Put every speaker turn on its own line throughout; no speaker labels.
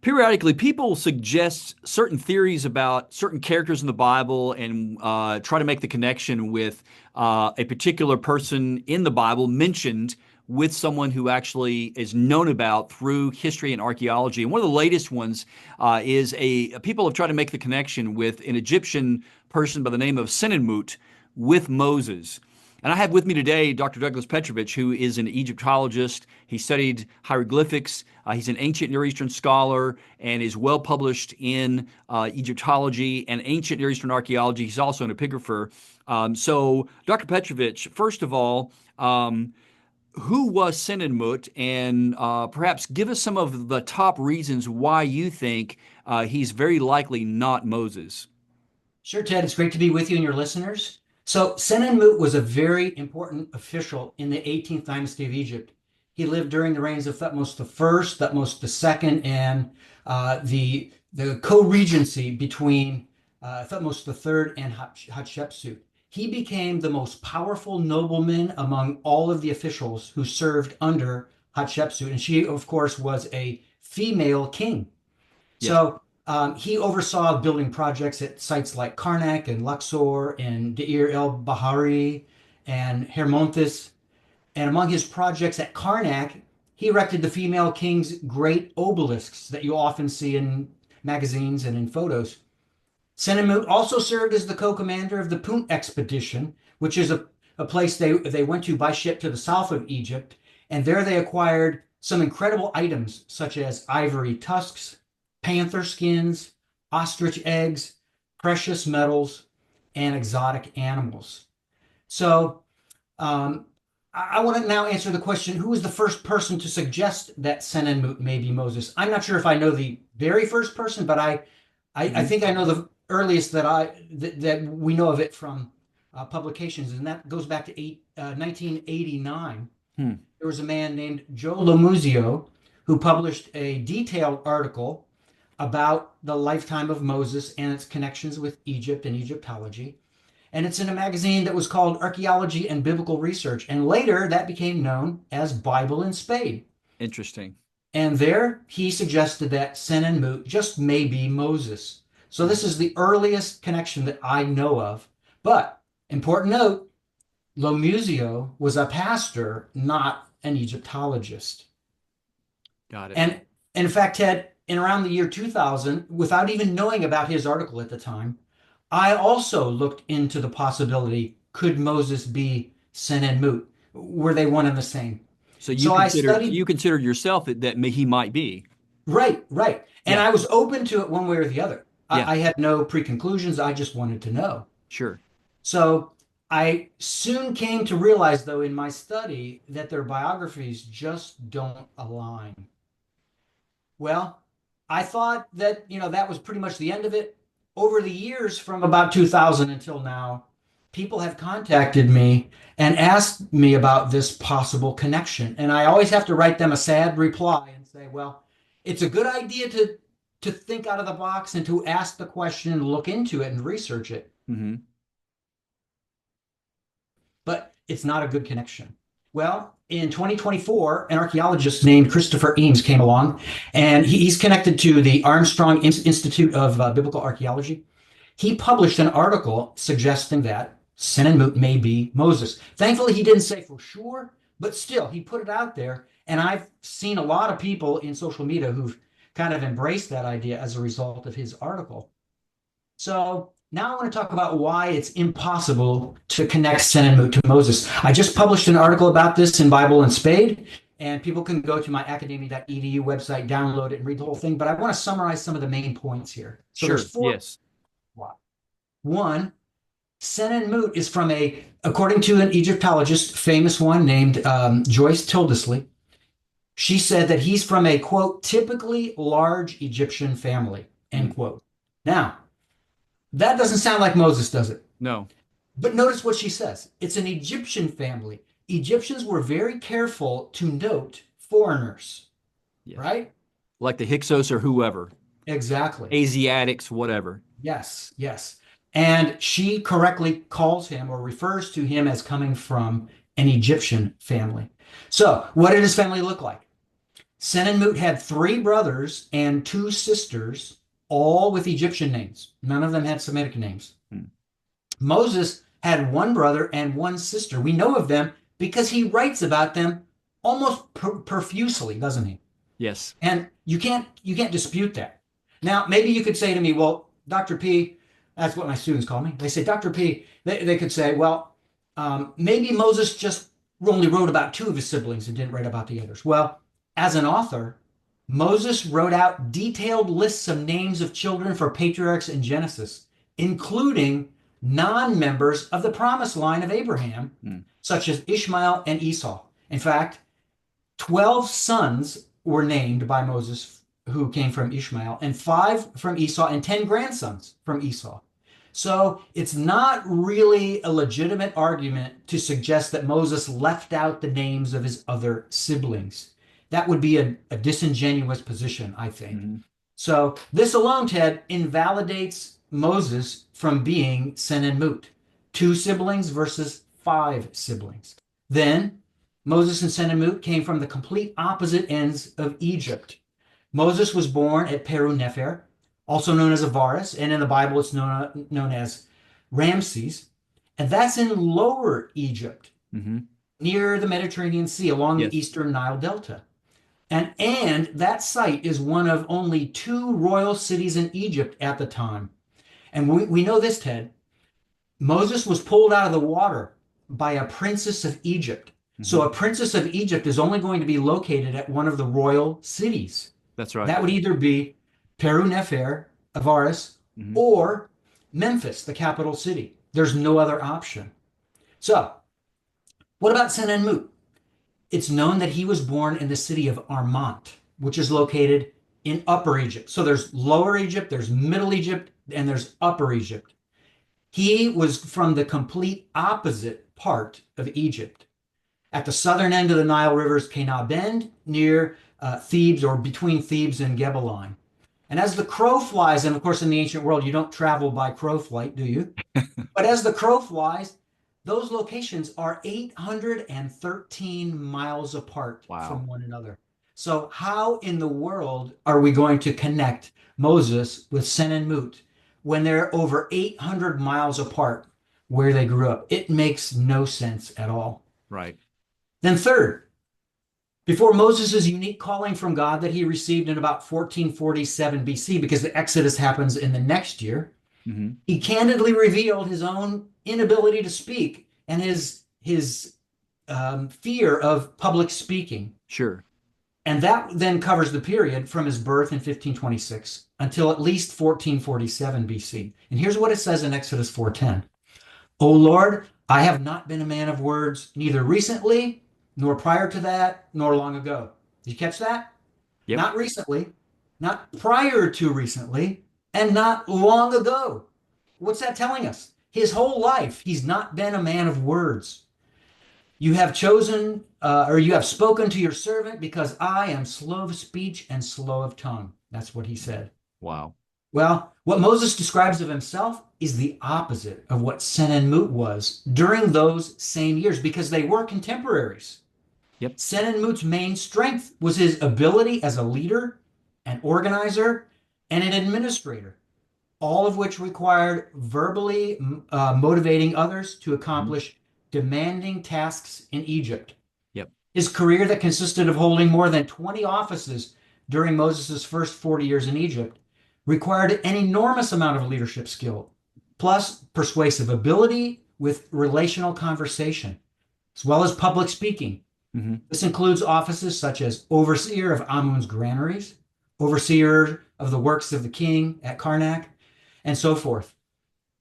Periodically, people suggest certain theories about certain characters in the Bible and try to make the connection with a particular person in the Bible mentioned with someone who actually is known about through history and archaeology. And one of the latest ones is people have tried to make the connection with an Egyptian person by the name of Senenmut with Moses. And I have with me today Dr. Douglas Petrovich, who is an Egyptologist. He studied hieroglyphics. He's an ancient Near Eastern scholar and is well published in Egyptology and ancient Near Eastern archaeology. He's also an epigrapher. So, Dr. Petrovich, first of all, who was Senenmut, and perhaps give us some of the top reasons why you think he's very likely not Moses.
Sure, Ted. It's great to be with you and your listeners. So, Senenmut was a very important official in the 18th dynasty of Egypt. He lived during the reigns of Thutmose I, Thutmose II, and the co-regency between Thutmose III and Hatshepsut. He became the most powerful nobleman among all of the officials who served under Hatshepsut, and she, of course, was a female king.
Yes.
So he oversaw building projects at sites like Karnak and Luxor and Deir el-Bahari and Hermonthis. And among his projects at Karnak, he erected the female king's great obelisks that you often see in magazines and in photos. Senenmut also served as the co-commander of the Punt expedition, which is a place they went to by ship to the south of Egypt. And there they acquired some incredible items such as ivory tusks, panther skins, ostrich eggs, precious metals, and exotic animals. So I want to now answer the question, who was the first person to suggest that Senenmut may be Moses? I'm not sure if I know the very first person, but I think I know the earliest that we know of it from publications, and that goes back to 1989. There was a man named Joe Lomuzio who published a detailed article about the lifetime of Moses and its connections with Egypt and Egyptology. And it's in a magazine that was called Archaeology and Biblical Research. And later that became known as Bible in Spade.
Interesting.
And there he suggested that Senenmut just may be Moses. So this is the earliest connection that I know of. But important note, Lomuzio was a pastor, not an Egyptologist.
Got it.
And in fact, Ted, in around the year 2000, without even knowing about his article at the time, I also looked into the possibility, could Moses be Senenmut? Were they one and the same?
So you considered yourself that he might be.
Right. And
Yeah.
I was open to it one way or the other.
Yeah.
I had no preconclusions. I just wanted to know.
Sure.
So I soon came to realize, though, in my study, that their biographies just don't align. Well, I thought that, that was pretty much the end of it. Over the years, from about 2000 until now, people have contacted me and asked me about this possible connection. And I always have to write them a sad reply and say, well, it's a good idea to think out of the box and to ask the question and look into it and research it.
Mm-hmm.
But it's not a good connection. Well, in 2024, an archaeologist named Christopher Eames came along, and he's connected to the Armstrong Institute of Biblical Archaeology. He published an article suggesting that Senenmut may be Moses. Thankfully, he didn't say for sure, but still, he put it out there. And I've seen a lot of people in social media who've kind of embraced that idea as a result of his article. So now I want to talk about why it's impossible to connect Senenmut to Moses. I just published an article about this in Bible in Spade, and people can go to my Academia.edu website, download it, and read the whole thing. But I want to summarize some of the main points here. So
Sure.
there's four.
Yes.
One, Senenmut is from according to an Egyptologist, famous one named Joyce Tildesley. She said that he's from a, quote, typically large Egyptian family, end quote. Now, that doesn't sound like Moses, does it?
No.
But notice what she says. It's an Egyptian family. Egyptians were very careful to note foreigners,
Yes.
right?
Like the Hyksos or whoever.
Exactly.
Asiatics, whatever.
Yes. And she correctly calls him or refers to him as coming from an Egyptian family. So what did his family look like? Senenmut had three brothers and two sisters, all with Egyptian names. None of them had Semitic names.
Hmm.
Moses had one brother and one sister. We know of them because he writes about them almost profusely, doesn't he?
Yes.
And you can't dispute that. Now, maybe you could say to me, well, Dr. P, that's what my students call me. They say, Dr. P, they could say, well, maybe Moses just only wrote about two of his siblings and didn't write about the others. Well, as an author, Moses wrote out detailed lists of names of children for patriarchs in Genesis, including non-members of the promised line of Abraham, such as Ishmael and Esau. In fact, 12 sons were named by Moses who came from Ishmael, and 5 from Esau, and 10 grandsons from Esau. So it's not really a legitimate argument to suggest that Moses left out the names of his other siblings. That would be a disingenuous position, I think.
Mm-hmm.
So this alone, Ted, invalidates Moses from being Senenmut, 2 siblings versus 5 siblings. Then Moses and Senenmut came from the complete opposite ends of Egypt. Moses was born at Peru-Nefer, also known as Avaris, and in the Bible it's known as Ramses, and that's in Lower Egypt, near the Mediterranean Sea, along the eastern Nile Delta. And that site is one of only 2 royal cities in Egypt at the time. And we know this, Ted. Moses was pulled out of the water by a princess of Egypt. So a princess of Egypt is only going to be located at one of the royal cities.
That's right.
That would either be Peru-Nefer, Avaris, or Memphis, the capital city. There's no other option. So what about Senenmut? It's known that he was born in the city of Armant, which is located in Upper Egypt. So there's Lower Egypt, there's Middle Egypt, and there's Upper Egypt. He was from the complete opposite part of Egypt. At the southern end of the Nile River's Kanah Bend, near Thebes, or between Thebes and Gebelon. And as the crow flies, and of course in the ancient world, you don't travel by crow flight, do you? But as the crow flies, those locations are 813 miles apart from one another. So how in the world are we going to connect Moses with Senenmut when they're over 800 miles apart where they grew up? It makes no sense at all.
Right.
Then third, before Moses' unique calling from God that he received in about 1447 BC, because the Exodus happens in the next year, he candidly revealed his own inability to speak and his fear of public speaking.
Sure.
And that then covers the period from his birth in 1526 until at least 1447 BC. And here's what it says in Exodus 4:10. O Lord, I have not been a man of words, neither recently, nor prior to that, nor long ago. Did you catch that?
Yep.
Not recently, not prior to recently, and not long ago. What's that telling us? His whole life, he's not been a man of words. You have chosen, or you have spoken to your servant because I am slow of speech and slow of tongue. That's what he said.
Wow.
Well, what Moses describes of himself is the opposite of what Senenmut was during those same years, because they were contemporaries.
Yep.
Senenmut's main strength was his ability as a leader, an organizer, and an administrator, all of which required verbally motivating others to accomplish demanding tasks in Egypt.
Yep.
His career, that consisted of holding more than 20 offices during Moses' first 40 years in Egypt, required an enormous amount of leadership skill, plus persuasive ability with relational conversation, as well as public speaking. This includes offices such as overseer of Amun's granaries, overseer of the works of the king at Karnak, and so forth.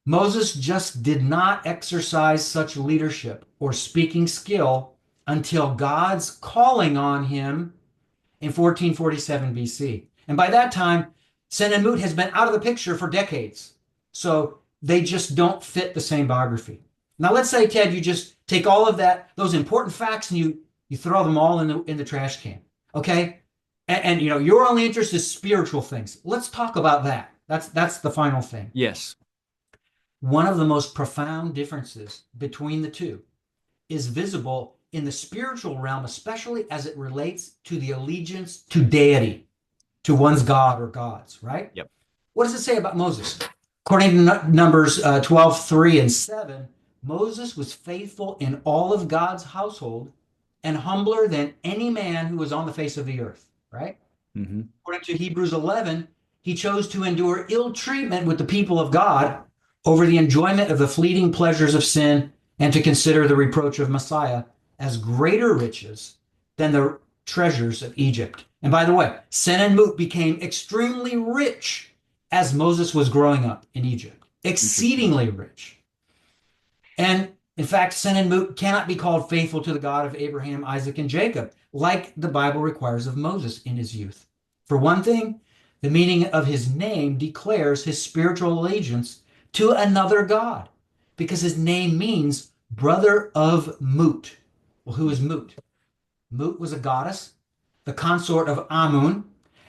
Moses just did not exercise such leadership or speaking skill until God's calling on him in 1447 BC. And by that time, Senenmut has been out of the picture for decades. So they just don't fit the same biography. Now let's say, Ted, you just take all of that, those important facts, and you throw them all in the trash can. Okay? And you know, your only interest is spiritual things. Let's talk about that. That's the final thing.
Yes.
One of the most profound differences between the two is visible in the spiritual realm, especially as it relates to the allegiance to deity, to one's God or gods, right?
Yep.
What does it say about Moses? According to Numbers 12, 3 and 7, Moses was faithful in all of God's household and humbler than any man who was on the face of the earth, right?
Mm-hmm.
According to Hebrews 11, he chose to endure ill treatment with the people of God over the enjoyment of the fleeting pleasures of sin and to consider the reproach of Messiah as greater riches than the treasures of Egypt. And by the way, Senenmut became extremely rich as Moses was growing up in Egypt, exceedingly rich. And in fact, Senenmut cannot be called faithful to the God of Abraham, Isaac, and Jacob, like the Bible requires of Moses in his youth. For one thing, the meaning of his name declares his spiritual allegiance to another God, because his name means brother of Moot. Well, who is Moot? Moot was a goddess, the consort of Amun.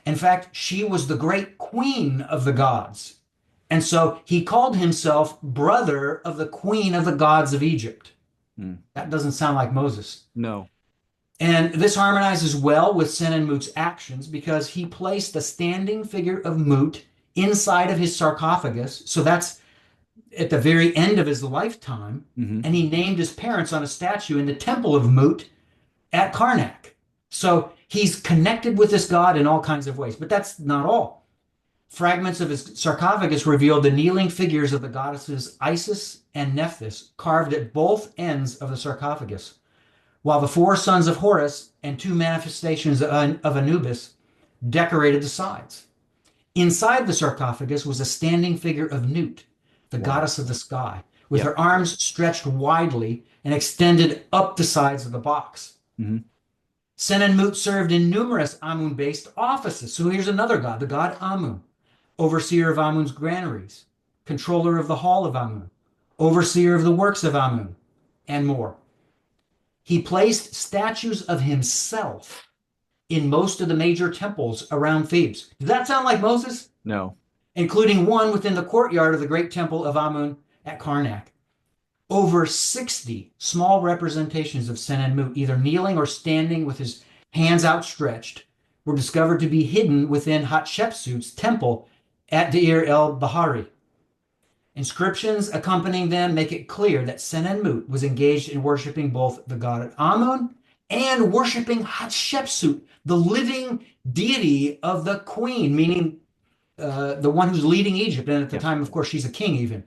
In fact, she was the great queen of the gods. And so he called himself brother of the queen of the gods of Egypt. That doesn't sound like Moses.
No.
And this harmonizes well with Senenmut's actions because he placed the standing figure of Moot inside of his sarcophagus. So that's at the very end of his lifetime.
Mm-hmm.
And he named his parents on a statue in the temple of Moot at Karnak. So he's connected with this god in all kinds of ways. But that's not all. Fragments of his sarcophagus reveal the kneeling figures of the goddesses Isis and Nephthys carved at both ends of the sarcophagus, while the four sons of Horus and two manifestations of Anubis decorated the sides. Inside the sarcophagus was a standing figure of Nut, the goddess of the sky, with her arms stretched widely and extended up the sides of the box.
Mm-hmm.
Senenmut served in numerous Amun-based offices. So here's another god, the god Amun, overseer of Amun's granaries, controller of the hall of Amun, overseer of the works of Amun, and more. He placed statues of himself in most of the major temples around Thebes. Does that sound like Moses?
No.
Including one within the courtyard of the great temple of Amun at Karnak. Over 60 small representations of Senenmut, either kneeling or standing with his hands outstretched, were discovered to be hidden within Hatshepsut's temple at Deir el-Bahari. Inscriptions accompanying them make it clear that Senenmut was engaged in worshiping both the god Amun and worshiping Hatshepsut, the living deity of the queen, meaning the one who's leading Egypt. And at the time, of course, she's a king even.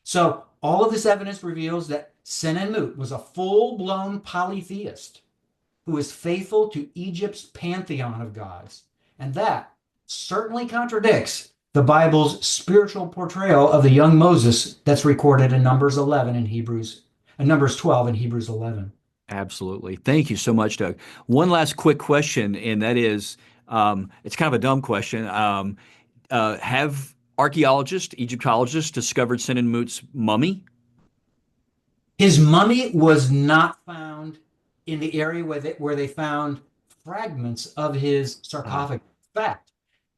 So all of this evidence reveals that Senenmut was a full-blown polytheist who is faithful to Egypt's pantheon of gods. And that certainly contradicts the Bible's spiritual portrayal of the young Moses that's recorded in Numbers 11 and Numbers 12 and Hebrews 11.
Absolutely. Thank you so much, Doug. One last quick question, and that is, it's kind of a dumb question. Have archaeologists, Egyptologists discovered Senenmut's mummy?
His mummy was not found in the area where they found fragments of his sarcophagus. In fact,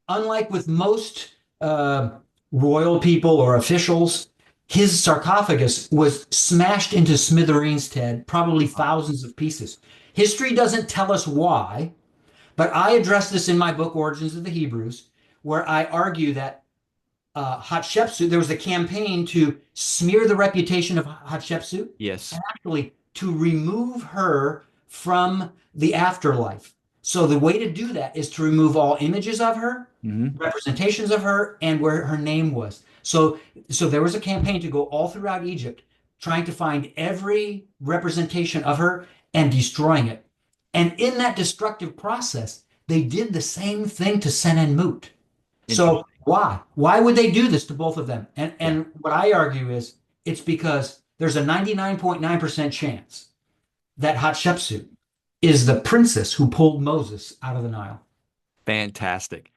unlike with most royal people or officials, his sarcophagus was smashed into smithereens, Ted, probably thousands of pieces. History doesn't tell us why, but I address this in my book, Origins of the Hebrews, where I argue that Hatshepsut, there was a campaign to smear the reputation of Hatshepsut.
Yes.
And actually to remove her from the afterlife. So the way to do that is to remove all images of her, representations of her, and where her name was. So there was a campaign to go all throughout Egypt, trying to find every representation of her and destroying it. And in that destructive process, they did the same thing to Senenmut. So why? Why would they do this to both of them? And what I argue is it's because there's a 99.9% chance that Hatshepsut is the princess who pulled Moses out of the Nile.
Fantastic.